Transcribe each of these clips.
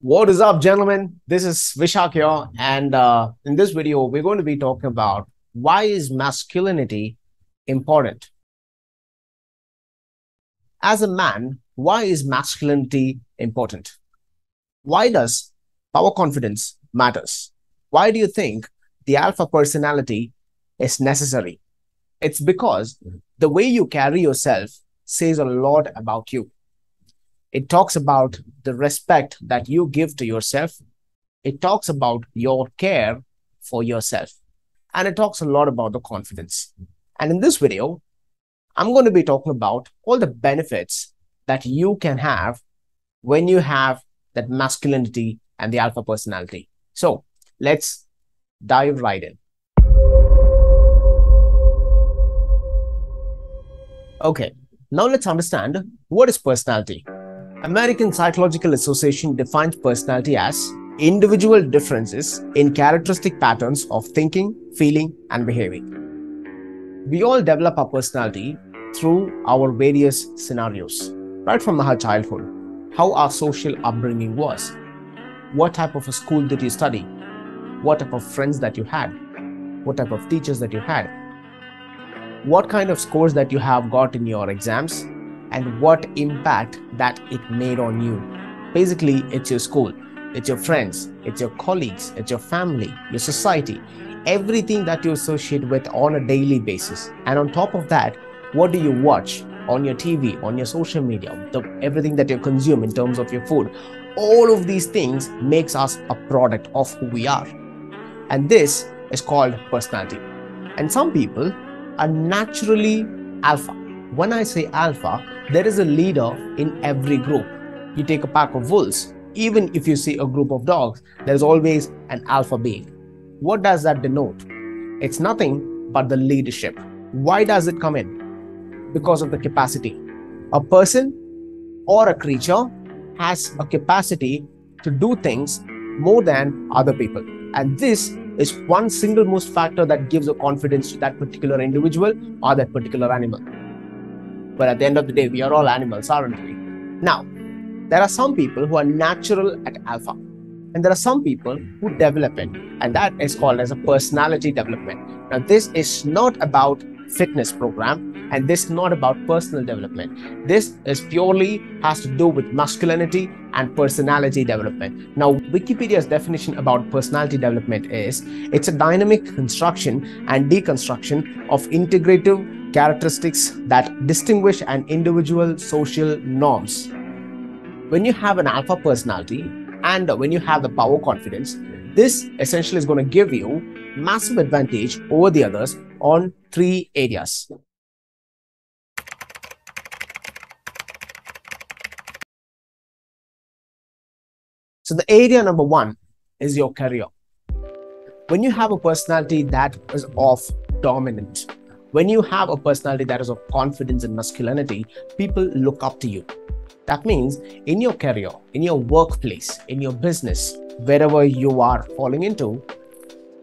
What is up, gentlemen? This is Vishak here, and in this video, we're going to be talking about why is masculinity important. As a man, why is masculinity important? Why does power confidence matters? Why do you think the alpha personality is necessary? It's because the way you carry yourself says a lot about you. It talks about the respect that you give to yourself. It talks about your care for yourself. And it talks a lot about the confidence. And in this video, I'm going to be talking about all the benefits that you can have when you have that masculinity and the alpha personality. So let's dive right in. Okay, now let's understand what is personality. American Psychological Association defines personality as individual differences in characteristic patterns of thinking, feeling, and behaving. We all develop our personality through our various scenarios, right from our childhood, how our social upbringing was, what type of a school did you study, what type of friends that you had, what type of teachers that you had, what kind of scores that you have got in your exams, and what impact that it made on you. Basically, it's your school, it's your friends, it's your colleagues, it's your family, your society, everything that you associate with on a daily basis. And on top of that, what do you watch on your TV, on your social media, everything that you consume in terms of your food. All of these things makes us a product of who we are. And this is called personality. And some people are naturally alpha. When I say alpha, there is a leader in every group. You take a pack of wolves, even if you see a group of dogs, there's always an alpha being. What does that denote? It's nothing but the leadership. Why does it come in? Because of the capacity. A person or a creature has a capacity to do things more than other people. And this is one single most factor that gives a confidence to that particular individual or that particular animal. But at the end of the day, we are all animals, aren't we? Now, there are some people who are natural at alpha, and there are some people who develop it, and that is called as a personality development. Now, this is not about fitness program, and this is not about personal development. This is purely has to do with masculinity and personality development. Now, Wikipedia's definition about personality development is it's a dynamic construction and deconstruction of integrative characteristics that distinguish an individual's social norms. When you have an alpha personality and when you have the power confidence, this essentially is going to give you massive advantage over the others on three areas. So the area number one is your career. When you have a personality that is of dominant, when you have a personality that is of confidence and masculinity, people look up to you. That means in your career, in your workplace, in your business, wherever you are falling into,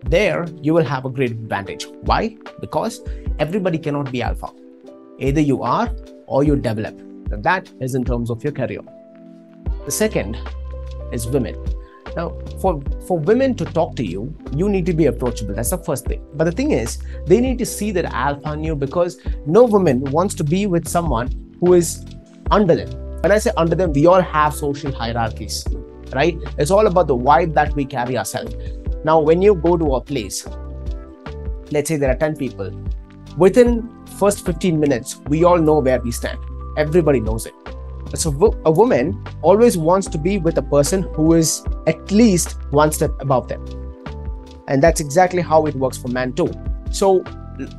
there you will have a great advantage. Why? Because everybody cannot be alpha. Either you are or you develop. And that is in terms of your career. The second is women. Now, for women to talk to you, you need to be approachable. That's the first thing. But the thing is, they need to see that alpha in you because no woman wants to be with someone who is under them. When I say under them, we all have social hierarchies, right? It's all about the vibe that we carry ourselves. Now, when you go to a place, let's say there are 10 people. Within first 15 minutes, we all know where we stand. Everybody knows it. So a woman always wants to be with a person who is at least one step above them. And that's exactly how it works for men too. So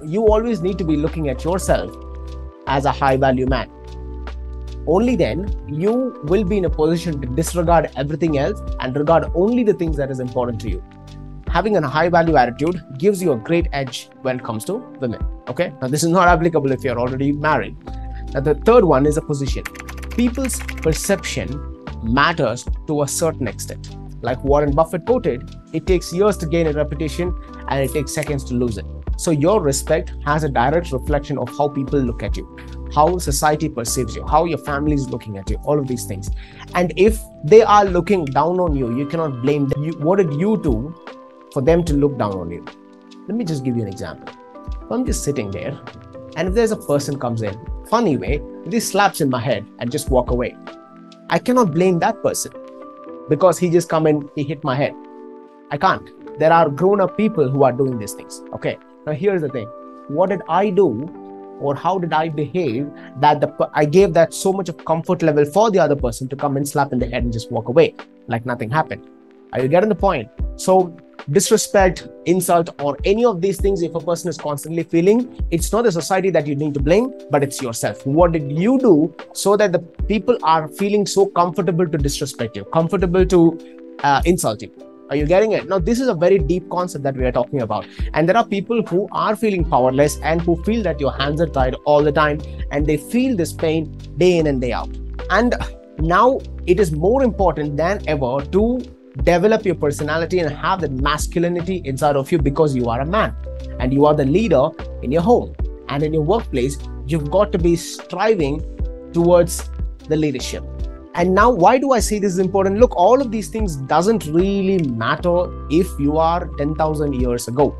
you always need to be looking at yourself as a high value man. Only then you will be in a position to disregard everything else and regard only the things that is important to you. Having a high value attitude gives you a great edge when it comes to women. Okay. Now this is not applicable if you're already married. Now the third one is a position. People's perception matters to a certain extent. Like Warren Buffett quoted, it takes years to gain a reputation and it takes seconds to lose it. So your respect has a direct reflection of how people look at you. how society perceives you, how your family is looking at you, all of these things. And if they are looking down on you, you cannot blame them. What did you do for them to look down on you? Let me just give you an example. I'm just sitting there, and if there's a person comes in, funny way, he slaps in my head and just walk away. I cannot blame that person because he just come in, he hit my head. I can't. There are grown-up people who are doing these things. Okay, now here's the thing. What did I do, or how did I behave that I gave that so much of comfort level for the other person to come and slap in the head and just walk away like nothing happened? Are you getting the point? So disrespect, insult, or any of these things, if a person is constantly feeling, it's not the society that you need to blame, but it's yourself. What did you do so that the people are feeling so comfortable to disrespect you, comfortable to insult you? Are you getting it? Now, this is a very deep concept that we are talking about. And there are people who are feeling powerless and who feel that your hands are tied all the time, and they feel this pain day in and day out. And now it is more important than ever to develop your personality and have that masculinity inside of you, because you are a man and you are the leader in your home and in your workplace. You've got to be striving towards the leadership. And now, why do I say this is important? Look, all of these things doesn't really matter if you are 10,000 years ago.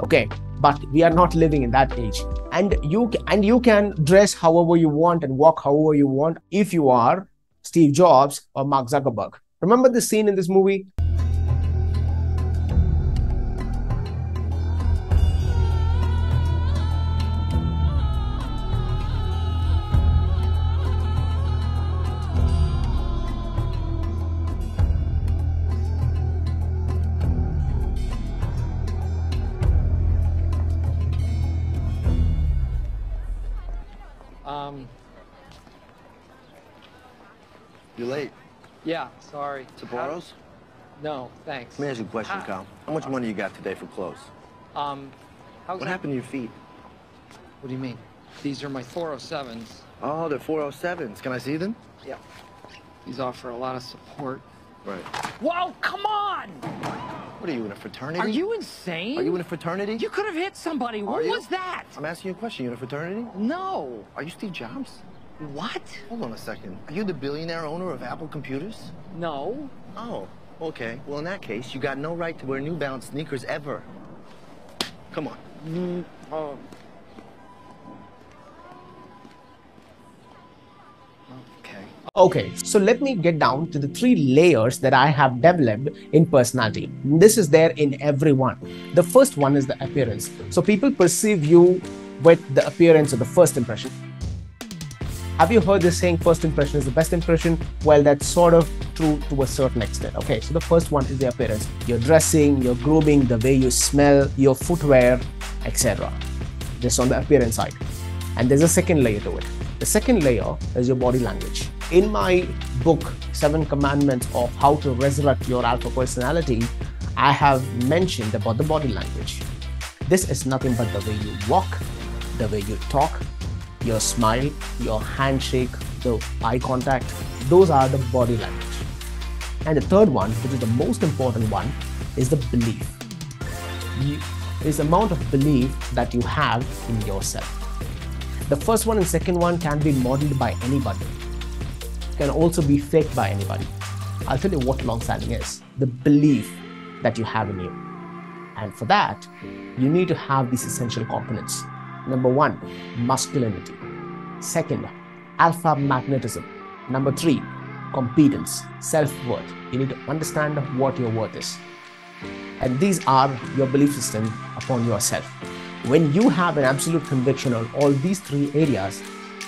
Okay, but we are not living in that age. And you can dress however you want and walk however you want if you are Steve Jobs or Mark Zuckerberg. Remember the scene in this movie? You're late. Yeah, sorry. Sapporo's? No, thanks. Let me ask you a question, Kyle. How much money you got today for clothes? What happened to your feet? What do you mean? These are my 407s. Oh, they're 407s. Can I see them? Yeah. These offer a lot of support. Right. Whoa, come on! What are you, in a fraternity? Are you insane? Are you in a fraternity? You could have hit somebody. What was that? I'm asking you a question. You in a fraternity? No. Are you Steve Jobs? What? Hold on a second. Are you the billionaire owner of Apple Computers? No. Oh, okay. Well, in that case, you got no right to wear New Balance sneakers ever. Come on. Okay, so let me get down to the 3 layers that I have developed in personality. This is there in everyone. The first one is the appearance. So people perceive you with the appearance of the first impression. Have you heard this saying, first impression is the best impression? Well, that's sort of true to a certain extent. Okay, so the first one is the appearance. Your dressing, your grooming, the way you smell, your footwear, etc. Just on the appearance side. And there's a second layer to it. The second layer is your body language. In my book, 7 Commandments of How to Resurrect Your Alpha Personality, I have mentioned about the body language. This is nothing but the way you walk, the way you talk, your smile, your handshake, the eye contact. Those are the body language. And the third one, which is the most important one, is the belief. Is the amount of belief that you have in yourself. The first one and second one can be modeled by anybody. Can also be faked by anybody. I'll tell you what long-standing is. The belief that you have in you. And for that, you need to have these essential components. Number 1, masculinity. Second, alpha magnetism. Number 3, competence, self-worth. You need to understand what your worth is. And these are your belief system upon yourself. When you have an absolute conviction on all these 3 areas,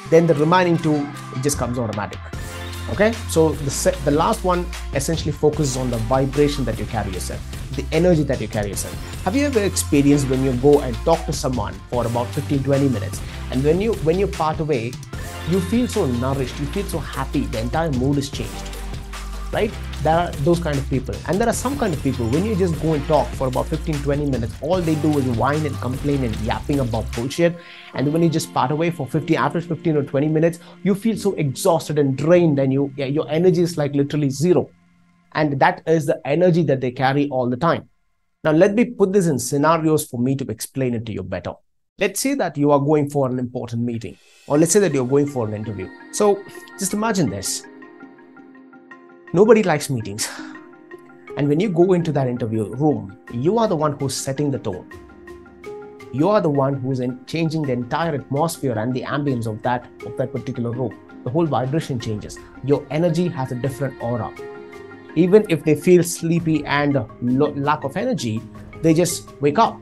then the remaining 2, it just comes automatic. Okay, so the last one essentially focuses on the vibration that you carry yourself, the energy that you carry yourself. Have you ever experienced when you go and talk to someone for about 15-20 minutes, and when you part away, you feel so nourished, you feel so happy, the entire mood is changed, right? There are those kind of people. And there are some kind of people, when you just go and talk for about 15-20 minutes, all they do is whine and complain and yapping about bullshit. And when you just part away for after 15 or 20 minutes, you feel so exhausted and drained, and your energy is like literally zero. And that is the energy that they carry all the time. Now, let me put this in scenarios for me to explain it to you better. Let's say that you are going for an important meeting, or let's say that you're going for an interview. So just imagine this. Nobody likes meetings. And when you go into that interview room, you are the one who's setting the tone. You are the one who's changing the entire atmosphere and the ambience of that particular room. The whole vibration changes. Your energy has a different aura. Even if they feel sleepy and lack of energy, they just wake up.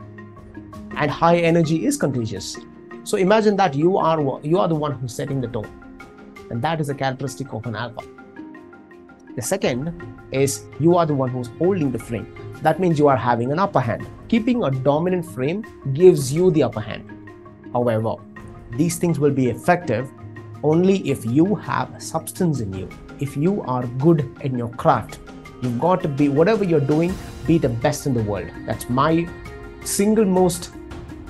And high energy is contagious. So imagine that you are the one who's setting the tone. And that is a characteristic of an alpha. The second is you are the one who's holding the frame. That means you are having an upper hand. Keeping a dominant frame gives you the upper hand. However, these things will be effective only if you have substance in you. If you are good in your craft, you've got to be, whatever you're doing, be the best in the world. That's my single most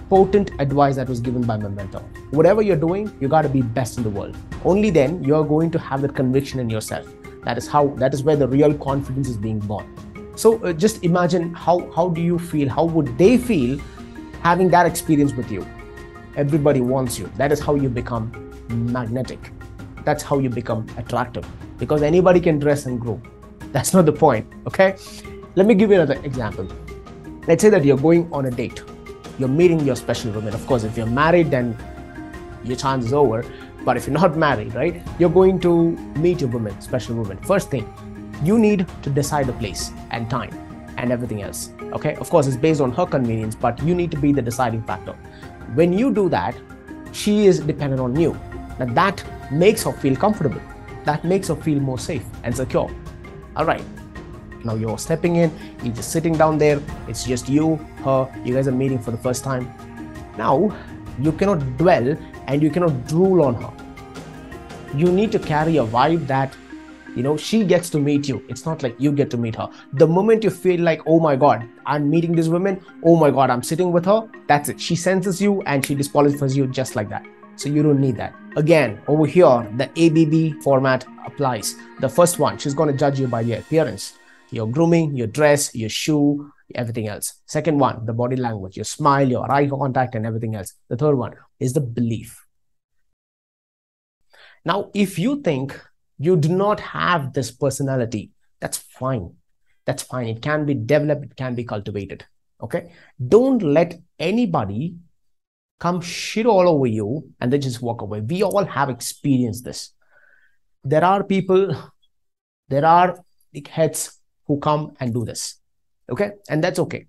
potent advice that was given by my mentor. Whatever you're doing, you got to be best in the world. Only then you're going to have that conviction in yourself. That is where the real confidence is being born. So just imagine how do you feel, how would they feel having that experience with you? Everybody wants you. That is how you become magnetic. That's how you become attractive, because anybody can dress and grow. That's not the point, okay? Let me give you another example. Let's say that you're going on a date. You're meeting your special woman. Of course, if you're married, then your chance is over. But if you're not married, right, you're going to meet your woman, special woman. First thing, you need to decide the place and time and everything else, okay? Of course, it's based on her convenience, but you need to be the deciding factor. When you do that, she is dependent on you. Now that makes her feel comfortable. That makes her feel more safe and secure. All right. Now you're stepping in, you're just sitting down there. It's just you, her, you guys are meeting for the first time. Now, you cannot dwell and you cannot drool on her. You need to carry a vibe that, she gets to meet you. It's not like you get to meet her. The moment you feel like, oh my God, I'm meeting this woman. Oh my God, I'm sitting with her. That's it. She senses you and she disqualifies you just like that. So you don't need that. Again, over here, the ABB format applies. The first one, she's going to judge you by your appearance, your grooming, your dress, your shoe, everything else. Second one, the body language, your smile, your eye contact, and everything else. The third one is the belief. Now, if you think you do not have this personality, that's fine. That's fine. It can be developed. It can be cultivated. Okay. Don't let anybody come shit all over you and then just walk away. We all have experienced this. There are people, there are heads who come and do this. Okay. And that's okay.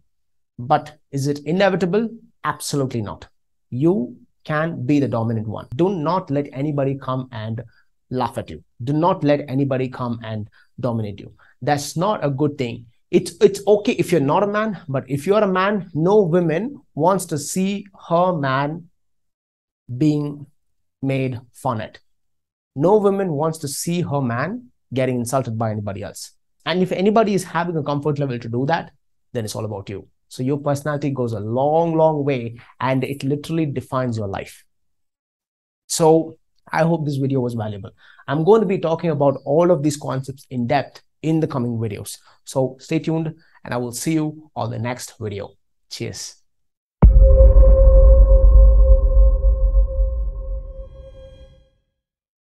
But is it inevitable? Absolutely not. You can be the dominant one. Do not let anybody come and laugh at you. Do not let anybody come and dominate you. That's not a good thing. It's okay if you're not a man, but if you're a man, no woman wants to see her man being made fun at. No woman wants to see her man getting insulted by anybody else. And if anybody is having a comfort level to do that, then it's all about you. So your personality goes a long, long way, and it literally defines your life. So I hope this video was valuable. I'm going to be talking about all of these concepts in depth in the coming videos. So stay tuned, and I will see you on the next video. Cheers.